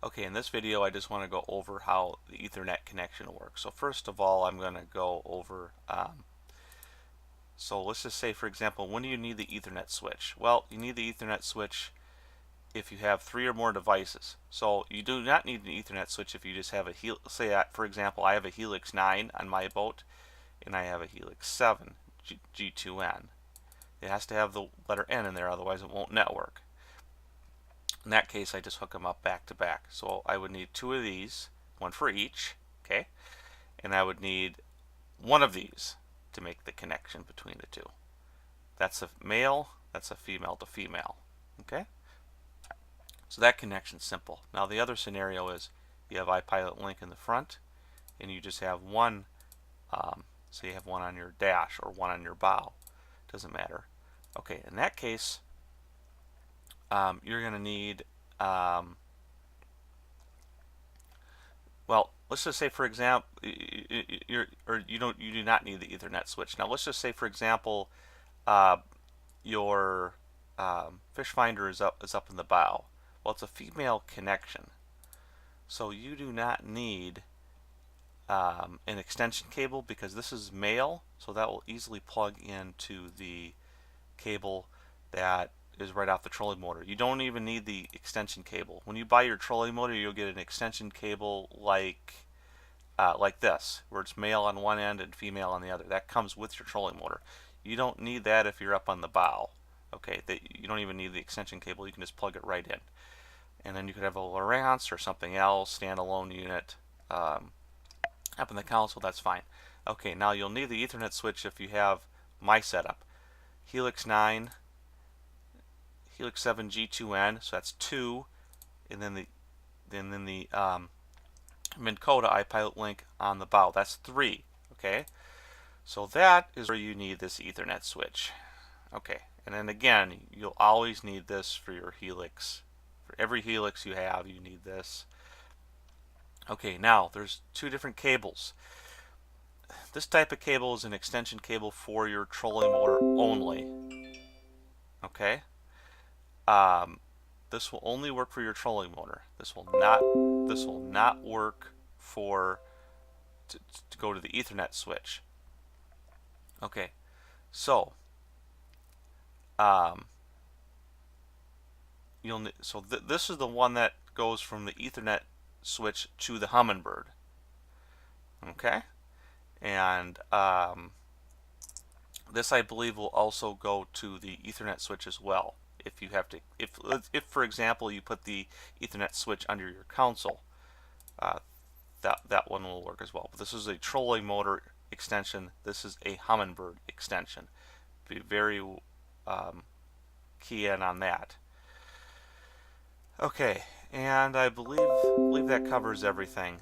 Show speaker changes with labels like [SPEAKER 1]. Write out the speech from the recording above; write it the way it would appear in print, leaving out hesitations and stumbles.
[SPEAKER 1] Okay, in this video I just want to go over how the Ethernet connection works. So first of all, I'm going to go over, so let's just say, for example, when do you need the Ethernet switch? Well, you need the Ethernet switch if you have 3 or more devices. So you do not need an Ethernet switch if you just have a say, for example, I have a Helix 9 on my boat and I have a Helix 7 G2N. It has to have the letter N in there, otherwise it won't network. In that case, I just hook them up back to back. So I would need 2 of these, one for each, okay? And I would need one of these to make the connection between the two. That's a male, that's a female to female, okay? So that connection's simple. Now the other scenario is you have iPilot Link in the front and you just have one, so you have one on your dash or one on your bow. Doesn't matter. Okay, in that case, you're going to need, well, let's just say, for example, you do not need the Ethernet switch. Now, let's just say, for example, your fish finder is up in the bow. Well, it's a female connection, so you do not need an extension cable because this is male, so that will easily plug into the cable that is right off the trolling motor. You don't even need the extension cable. When you buy your trolling motor, you'll get an extension cable like this, where it's male on one end and female on the other. That comes with your trolling motor. You don't need that if you're up on the bow. Okay, you don't even need the extension cable. You can just plug it right in. And then you could have a Lowrance or something else, standalone unit, up in the console. That's fine. Okay, now you'll need the Ethernet switch if you have my setup. Helix 9, Helix 7 G2N, so that's 2, and then the Minn Kota iPilot Link on the bow. That's 3. Okay, so that is where you need this Ethernet switch. Okay, and then again, you'll always need this for your Helix. For every Helix you have, you need this. Okay, now there's 2 different cables. This type of cable is an extension cable for your trolling motor only. Okay, this will only work for your trolling motor. This will not work for to go to the Ethernet switch. Okay, so this is the one that goes from the Ethernet switch to the Humminbird. Okay, and this I believe will also go to the Ethernet switch as well. If you have to, if for example you put the Ethernet switch under your console, that one will work as well. But this is a trolling motor extension. This is a Humminbird extension. Be very key in on that. Okay, and I believe that covers everything.